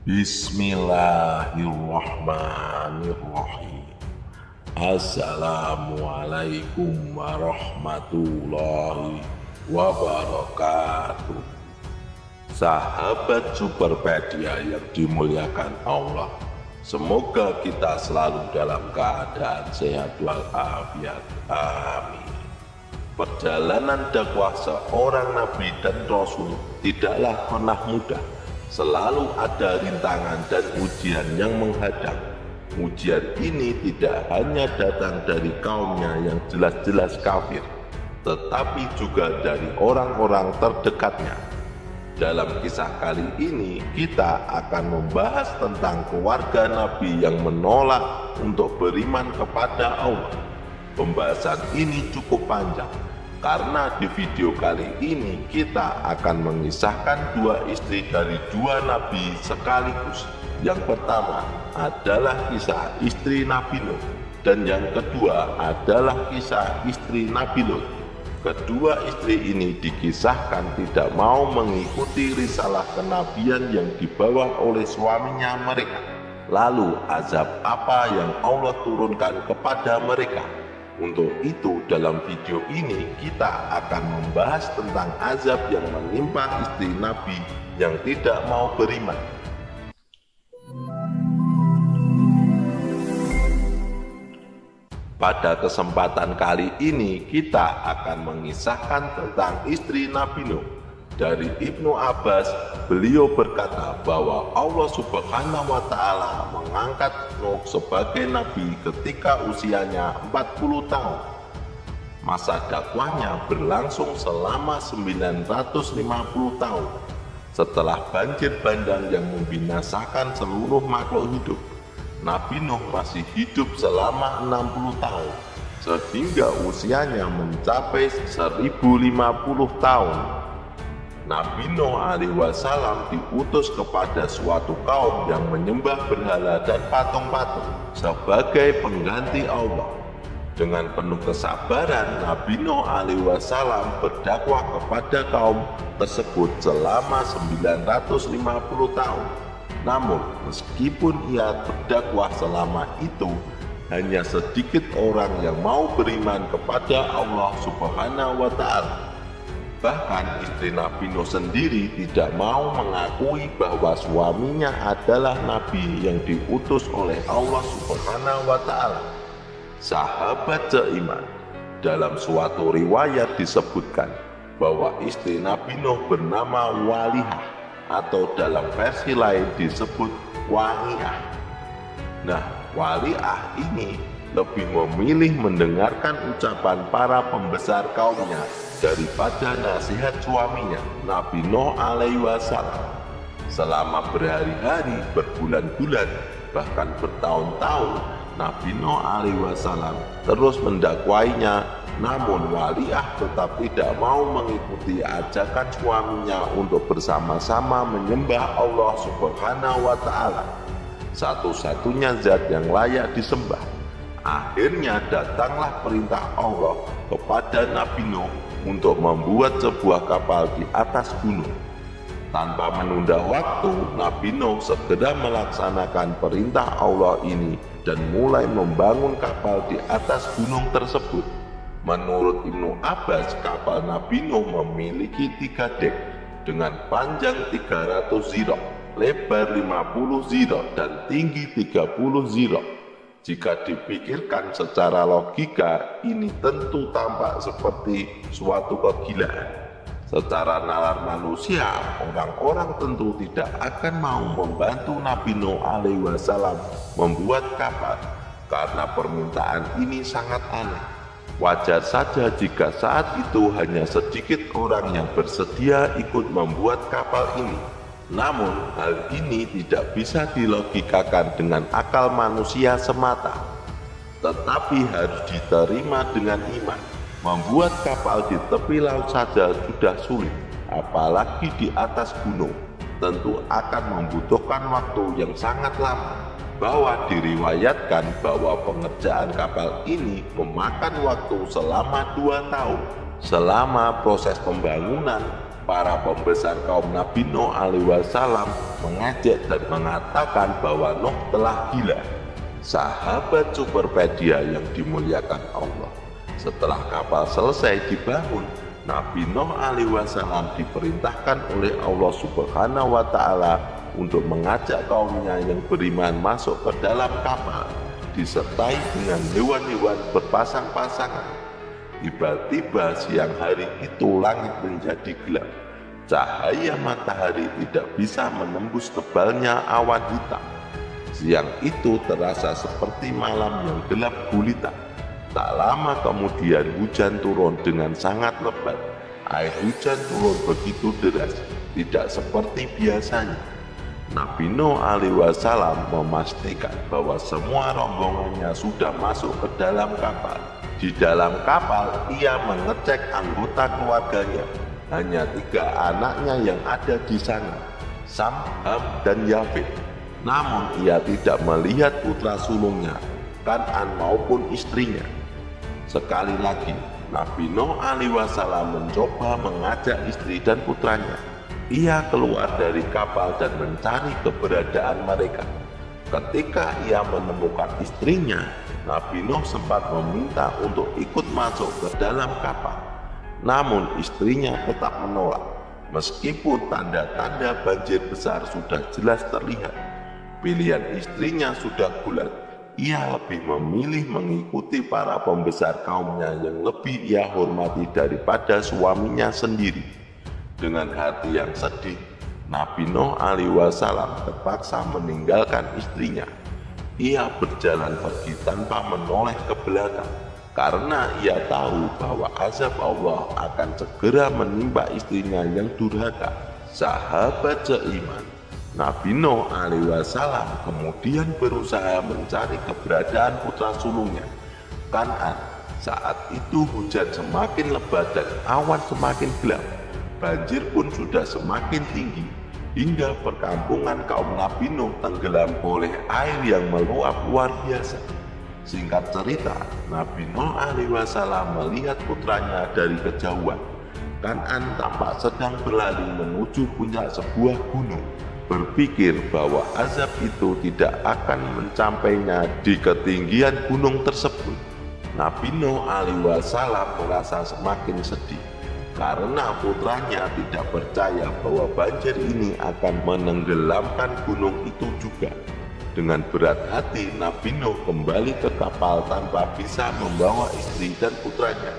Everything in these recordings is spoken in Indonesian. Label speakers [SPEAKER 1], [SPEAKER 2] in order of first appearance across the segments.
[SPEAKER 1] Bismillahirrahmanirrahim. Assalamualaikum warahmatullahi wabarakatuh. Sahabat Superpedia yang dimuliakan Allah, semoga kita selalu dalam keadaan sehat walafiat. Amin. Perjalanan dakwah seorang nabi dan rasul tidaklah pernah mudah. Selalu ada rintangan dan ujian yang menghadang. Ujian ini tidak hanya datang dari kaumnya yang jelas-jelas kafir, tetapi juga dari orang-orang terdekatnya. Dalam kisah kali ini, kita akan membahas tentang keluarga Nabi yang menolak untuk beriman kepada Allah. Pembahasan ini cukup panjang, karena di video kali ini kita akan mengisahkan dua istri dari dua nabi sekaligus. Yang pertama adalah kisah istri Nabi Nuh, dan yang kedua adalah kisah istri Nabi Lut. Kedua istri ini dikisahkan tidak mau mengikuti risalah kenabian yang dibawa oleh suaminya mereka. Lalu azab apa yang Allah turunkan kepada mereka? Untuk itu dalam video ini kita akan membahas tentang azab yang menimpa istri Nabi yang tidak mau beriman. Pada kesempatan kali ini kita akan mengisahkan tentang istri Nabi Nuh. Dari Ibnu Abbas, beliau berkata bahwa Allah Subhanahu wa Ta'ala mengangkat Nuh sebagai nabi ketika usianya 40 tahun. Masa dakwahnya berlangsung selama 950 tahun. Setelah banjir bandang yang membinasakan seluruh makhluk hidup, Nabi Nuh masih hidup selama 60 tahun, sehingga usianya mencapai 1050 tahun. Nabi Nuh alaihi wasallam diutus kepada suatu kaum yang menyembah berhala dan patung-patung sebagai pengganti Allah. Dengan penuh kesabaran, Nabi Nuh alaihi wasallam berdakwah kepada kaum tersebut selama 950 tahun. Namun, meskipun ia berdakwah selama itu, hanya sedikit orang yang mau beriman kepada Allah Subhanahu wa Ta'ala. Bahkan istri Nabi Nuh sendiri tidak mau mengakui bahwa suaminya adalah nabi yang diutus oleh Allah Subhanahu wa Ta'ala. Sahabat seiman, dalam suatu riwayat disebutkan bahwa istri Nabi Nuh bernama Walihah, atau dalam versi lain disebut Wahiah. Nah, Walihah ini lebih memilih mendengarkan ucapan para pembesar kaumnya daripada nasihat suaminya Nabi Nuh alaihi wasallam. Selama berhari-hari, berbulan-bulan, bahkan bertahun-tahun, Nabi Nuh alaihi wasallam terus mendakwainya. Namun Walihah tetap tidak mau mengikuti ajakan suaminya untuk bersama-sama menyembah Allah Subhanahu wa Ta'ala, satu-satunya zat yang layak disembah. Akhirnya datanglah perintah Allah kepada Nabi Nuh untuk membuat sebuah kapal di atas gunung. Tanpa menunda waktu, Nabi Nuh segera melaksanakan perintah Allah ini dan mulai membangun kapal di atas gunung tersebut. Menurut Ibnu Abbas, kapal Nabi Nuh memiliki 3 dek dengan panjang 300 zirah, lebar 50 zirah, dan tinggi 30 zirah. Jika dipikirkan secara logika, ini tentu tampak seperti suatu kegilaan. Secara nalar manusia, orang-orang tentu tidak akan mau membantu Nabi Nuh alaihi wasallam membuat kapal, karena permintaan ini sangat aneh. Wajar saja jika saat itu hanya sedikit orang yang bersedia ikut membuat kapal ini. Namun, hal ini tidak bisa dilogikakan dengan akal manusia semata, tetapi harus diterima dengan iman. Membuat kapal di tepi laut saja sudah sulit, apalagi di atas gunung. Tentu akan membutuhkan waktu yang sangat lama. Bahwa diriwayatkan bahwa pengerjaan kapal ini memakan waktu selama 2 tahun. Selama proses pembangunan, para pembesar kaum Nabi Nuh alaihi wasallam mengejek dan mengatakan bahwa Nuh telah gila. Sahabat Superpedia yang dimuliakan Allah, setelah kapal selesai dibangun, Nabi Nuh alaihi wasallam diperintahkan oleh Allah Subhanahu wa taala untuk mengajak kaumnya yang beriman masuk ke dalam kapal, disertai dengan hewan-hewan berpasang-pasangan. Tiba-tiba siang hari itu langit menjadi gelap. Cahaya matahari tidak bisa menembus tebalnya awan hitam. Siang itu terasa seperti malam yang gelap gulita. Tak lama kemudian hujan turun dengan sangat lebat. Air hujan turun begitu deras, tidak seperti biasanya. Nabi Nuh alaihi wasallam memastikan bahwa semua rombongannya sudah masuk ke dalam kapal. Di dalam kapal, ia mengecek anggota keluarganya. Hanya 3 anaknya yang ada di sana, Sam, Ham, dan Yafet. Namun ia tidak melihat putra sulungnya, Kan'an maupun istrinya. Sekali lagi, Nabi Nuh alaihi wasallam mencoba mengajak istri dan putranya. Ia keluar dari kapal dan mencari keberadaan mereka. Ketika ia menemukan istrinya, Nabi Nuh sempat meminta untuk ikut masuk ke dalam kapal. Namun istrinya tetap menolak. Meskipun tanda-tanda banjir besar sudah jelas terlihat, pilihan istrinya sudah bulat. Ia lebih memilih mengikuti para pembesar kaumnya yang lebih ia hormati daripada suaminya sendiri. Dengan hati yang sedih, Nabi Nuh alaihi wasallam terpaksa meninggalkan istrinya. Ia berjalan pergi tanpa menoleh ke belakang, karena ia tahu bahwa azab Allah akan segera menimpa istrinya yang durhaka. Sahabat seiman, Nabi Nuh alaihi wasallam kemudian berusaha mencari keberadaan putra sulungnya, Kan'an. Saat itu hujan semakin lebat dan awan semakin gelap. Banjir pun sudah semakin tinggi, hingga perkampungan kaum Nabi Nuh tenggelam oleh air yang meluap luar biasa. Singkat cerita, Nabi Nuh alaihi wasallam melihat putranya dari kejauhan. Kan'an tampak sedang berlari menuju puncak sebuah gunung, berpikir bahwa azab itu tidak akan mencapainya di ketinggian gunung tersebut. Nabi Nuh alaihi wasallam merasa semakin sedih karena putranya tidak percaya bahwa banjir ini akan menenggelamkan gunung itu juga. Dengan berat hati, Nabi Nuh kembali ke kapal tanpa bisa membawa istri dan putranya.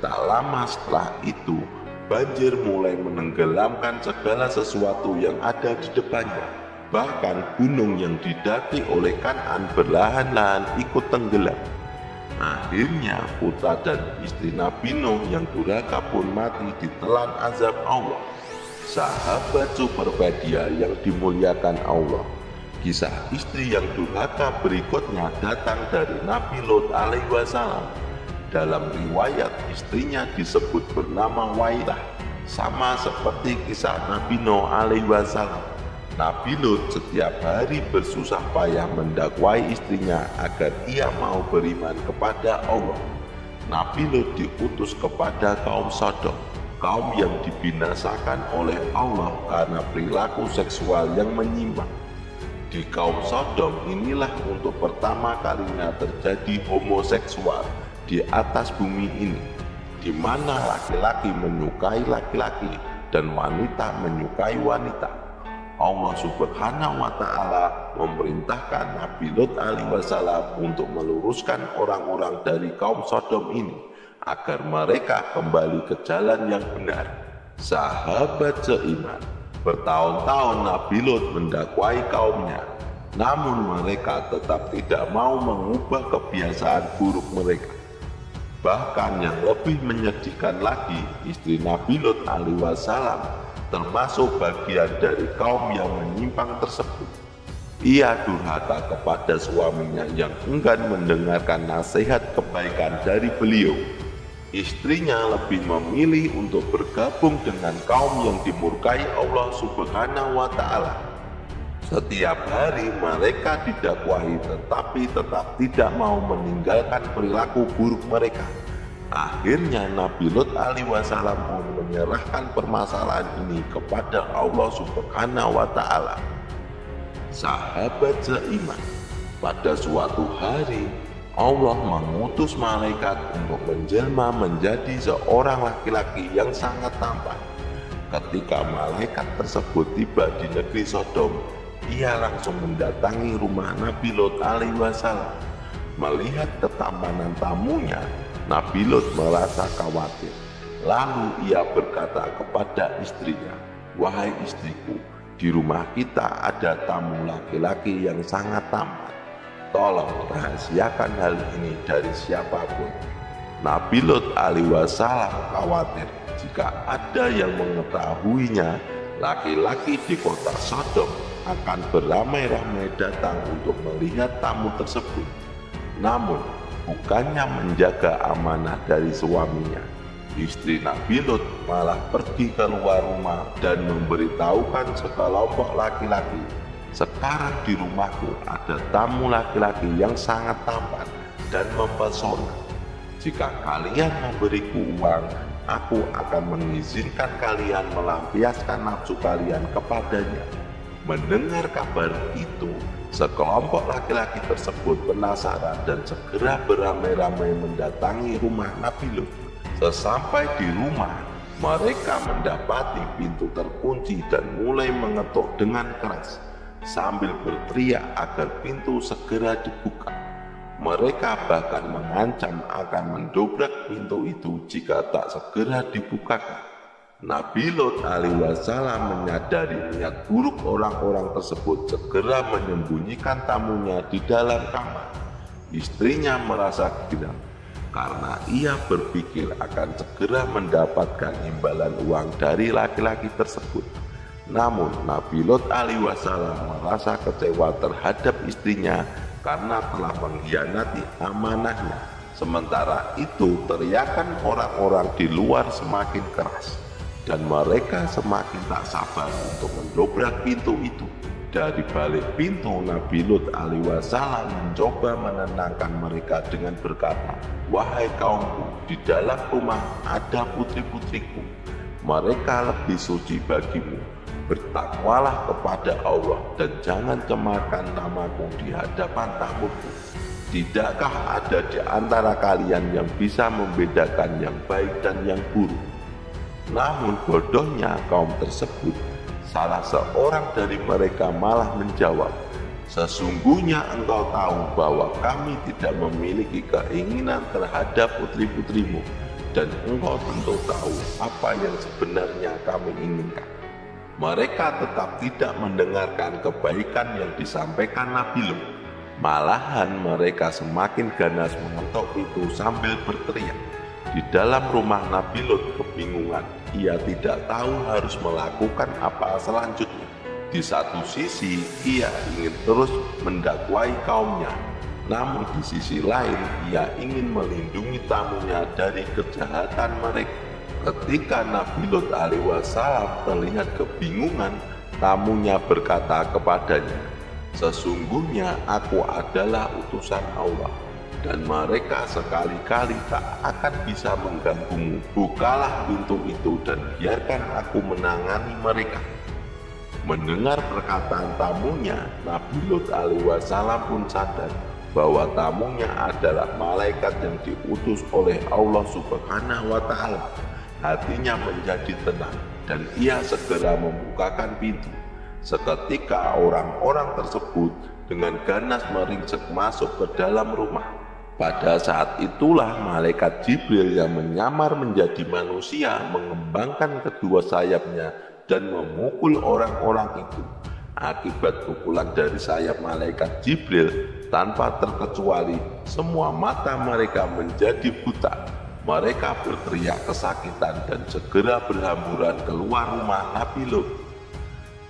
[SPEAKER 1] Tak lama setelah itu, banjir mulai menenggelamkan segala sesuatu yang ada di depannya. Bahkan gunung yang didaki oleh Kan'an berlahan-lahan ikut tenggelam. Akhirnya putra dan istri Nabi Nuh yang durhaka pun mati ditelan azab Allah. Sahabat Superpedia yang dimuliakan Allah, kisah istri yang durhaka berikutnya datang dari Nabi Lut alaihi wasallam. Dalam riwayat, istrinya disebut bernama Wailah, sama seperti kisah Nabi Nuh alaihi wasallam. Nabi Lut setiap hari bersusah payah mendakwai istrinya agar ia mau beriman kepada Allah. Nabi Lut diutus kepada kaum Sodom, kaum yang dibinasakan oleh Allah karena perilaku seksual yang menyimpang. Di kaum Sodom inilah untuk pertama kalinya terjadi homoseksual di atas bumi ini, di mana laki-laki menyukai laki-laki dan wanita menyukai wanita. Allah Subhanahu wa taala memerintahkan Nabi Lut alaihi wasallam untuk meluruskan orang-orang dari kaum Sodom ini agar mereka kembali ke jalan yang benar. Sahabat seiman, bertahun-tahun Nabi Lut mendakwai kaumnya, namun mereka tetap tidak mau mengubah kebiasaan buruk mereka. Bahkan yang lebih menyedihkan lagi, istri Nabi Lut alaihi wasallam termasuk bagian dari kaum yang menyimpang tersebut. Ia durhaka kepada suaminya yang enggan mendengarkan nasihat kebaikan dari beliau. Istrinya lebih memilih untuk bergabung dengan kaum yang dimurkai Allah Subhanahu wa taala. Setiap hari mereka didakwahi tetapi tetap tidak mau meninggalkan perilaku buruk mereka. Akhirnya Nabi Lut alaihi wasallam menyerahkan permasalahan ini kepada Allah Subhanahu wa Ta'ala. Sahabat seiman, pada suatu hari Allah mengutus malaikat untuk menjelma menjadi seorang laki-laki yang sangat tampan. Ketika malaikat tersebut tiba di negeri Sodom, ia langsung mendatangi rumah Nabi Lot alaihi wasallam. Melihat ketampanan tamunya, Nabi Lot merasa khawatir. Lalu ia berkata kepada istrinya, "Wahai istriku, di rumah kita ada tamu laki-laki yang sangat tampan. Tolong rahasiakan hal ini dari siapapun." Nabi Lot alaihi wasallam khawatir jika ada yang mengetahuinya, laki-laki di kota Sodom akan beramai-ramai datang untuk melihat tamu tersebut. Namun, bukannya menjaga amanah dari suaminya, istri Nabi Lot malah pergi keluar rumah dan memberitahukan sekelompok laki-laki, "Sekarang di rumahku ada tamu laki-laki yang sangat tampan dan mempesona. Jika kalian memberiku uang, aku akan mengizinkan kalian melampiaskan nafsu kalian kepadanya." Mendengar kabar itu, sekelompok laki-laki tersebut penasaran dan segera beramai-ramai mendatangi rumah Nabi Lot. Sesampai di rumah, mereka mendapati pintu terkunci dan mulai mengetuk dengan keras sambil berteriak agar pintu segera dibuka. Mereka bahkan mengancam akan mendobrak pintu itu jika tak segera dibukakan. Nabi Lot alaihi wasallam menyadari niat buruk orang-orang tersebut, segera menyembunyikan tamunya di dalam kamar. Istrinya merasa girang karena ia berpikir akan segera mendapatkan imbalan uang dari laki-laki tersebut. Namun Nabi Lot alaihi wasallam merasa kecewa terhadap istrinya karena telah mengkhianati amanahnya. Sementara itu, teriakan orang-orang di luar semakin keras dan mereka semakin tak sabar untuk mendobrak pintu itu. Dari balik pintu, Nabi Lot alaihi wasallam mencoba menenangkan mereka dengan berkata, "Wahai kaumku, di dalam rumah ada putri-putriku. Mereka lebih suci bagimu. Bertakwalah kepada Allah dan jangan cemarkan namaku di hadapan tamuku. Tidakkah ada di antara kalian yang bisa membedakan yang baik dan yang buruk?" Namun bodohnya kaum tersebut, salah seorang dari mereka malah menjawab, "Sesungguhnya engkau tahu bahwa kami tidak memiliki keinginan terhadap putri-putrimu, dan engkau tentu tahu apa yang sebenarnya kami inginkan." Mereka tetap tidak mendengarkan kebaikan yang disampaikan Nabi Lot. Malahan mereka semakin ganas mengetuk itu sambil berteriak. Di dalam rumah Nabi Lot kebingungan, ia tidak tahu harus melakukan apa selanjutnya. Di satu sisi ia ingin terus mendakwai kaumnya, namun di sisi lain ia ingin melindungi tamunya dari kejahatan mereka. Ketika Nabi Lot alaihi wasallam terlihat kebingungan, tamunya berkata kepadanya, "Sesungguhnya aku adalah utusan Allah, dan mereka sekali-kali tak akan bisa mengganggumu. Bukalah pintu itu dan biarkan aku menangani mereka." Mendengar perkataan tamunya, Nabi Lot alaihi wasallam pun sadar bahwa tamunya adalah malaikat yang diutus oleh Allah Subhanahu wa Ta'ala. Hatinya menjadi tenang dan ia segera membukakan pintu. Seketika orang-orang tersebut dengan ganas meringsek masuk ke dalam rumah. Pada saat itulah malaikat Jibril yang menyamar menjadi manusia mengembangkan kedua sayapnya dan memukul orang-orang itu. Akibat pukulan dari sayap malaikat Jibril, tanpa terkecuali semua mata mereka menjadi buta. Mereka berteriak kesakitan dan segera berhamburan keluar rumah Nabi Lot,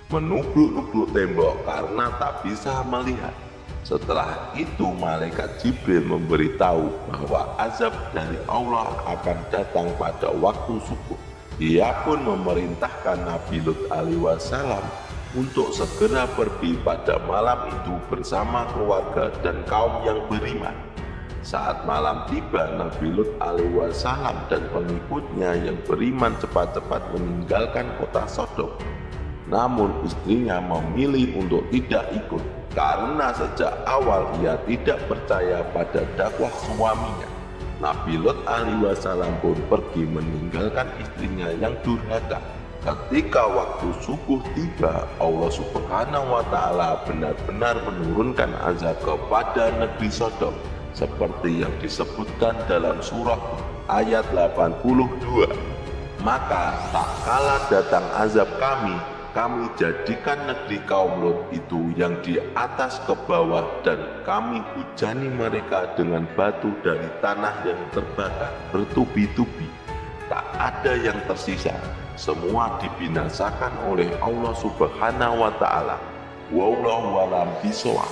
[SPEAKER 1] menubruk-nubruk tembok karena tak bisa melihat. Setelah itu malaikat Jibril memberitahu bahwa azab dari Allah akan datang pada waktu subuh. Ia pun memerintahkan Nabi Lot alaihi wasallam untuk segera pergi pada malam itu bersama keluarga dan kaum yang beriman. Saat malam tiba, Nabi Lut alaihissalam dan pengikutnya yang beriman cepat-cepat meninggalkan kota Sodom. Namun istrinya memilih untuk tidak ikut karena sejak awal ia tidak percaya pada dakwah suaminya. Nabi Lut alaihissalam pun pergi meninggalkan istrinya yang durhaka. Ketika waktu subuh tiba, Allah Subhanahu wa Ta'ala benar-benar menurunkan azab kepada negeri Sodom seperti yang disebutkan dalam surah ayat 82. Maka tak kala datang azab kami jadikan negeri kaum Lot itu yang di atas ke bawah, dan kami hujani mereka dengan batu dari tanah yang terbakar bertubi-tubi. Tak ada yang tersisa, semua dibinasakan oleh Allah Subhanahu wa Ta'ala. Wallahu a'lam bishawab.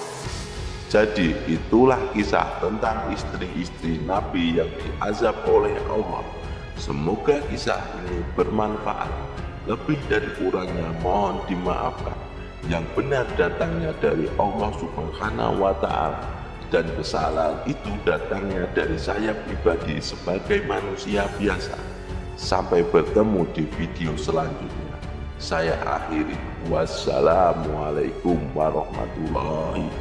[SPEAKER 1] Jadi itulah kisah tentang istri-istri Nabi yang diazab oleh Allah. Semoga kisah ini bermanfaat. Lebih dari kurangnya mohon dimaafkan. Yang benar datangnya dari Allah Subhanahu wa Ta'ala, dan kesalahan itu datangnya dari saya pribadi sebagai manusia biasa. Sampai bertemu di video selanjutnya. Saya akhiri. Wassalamualaikum warahmatullahi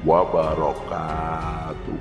[SPEAKER 1] wabarakatuh.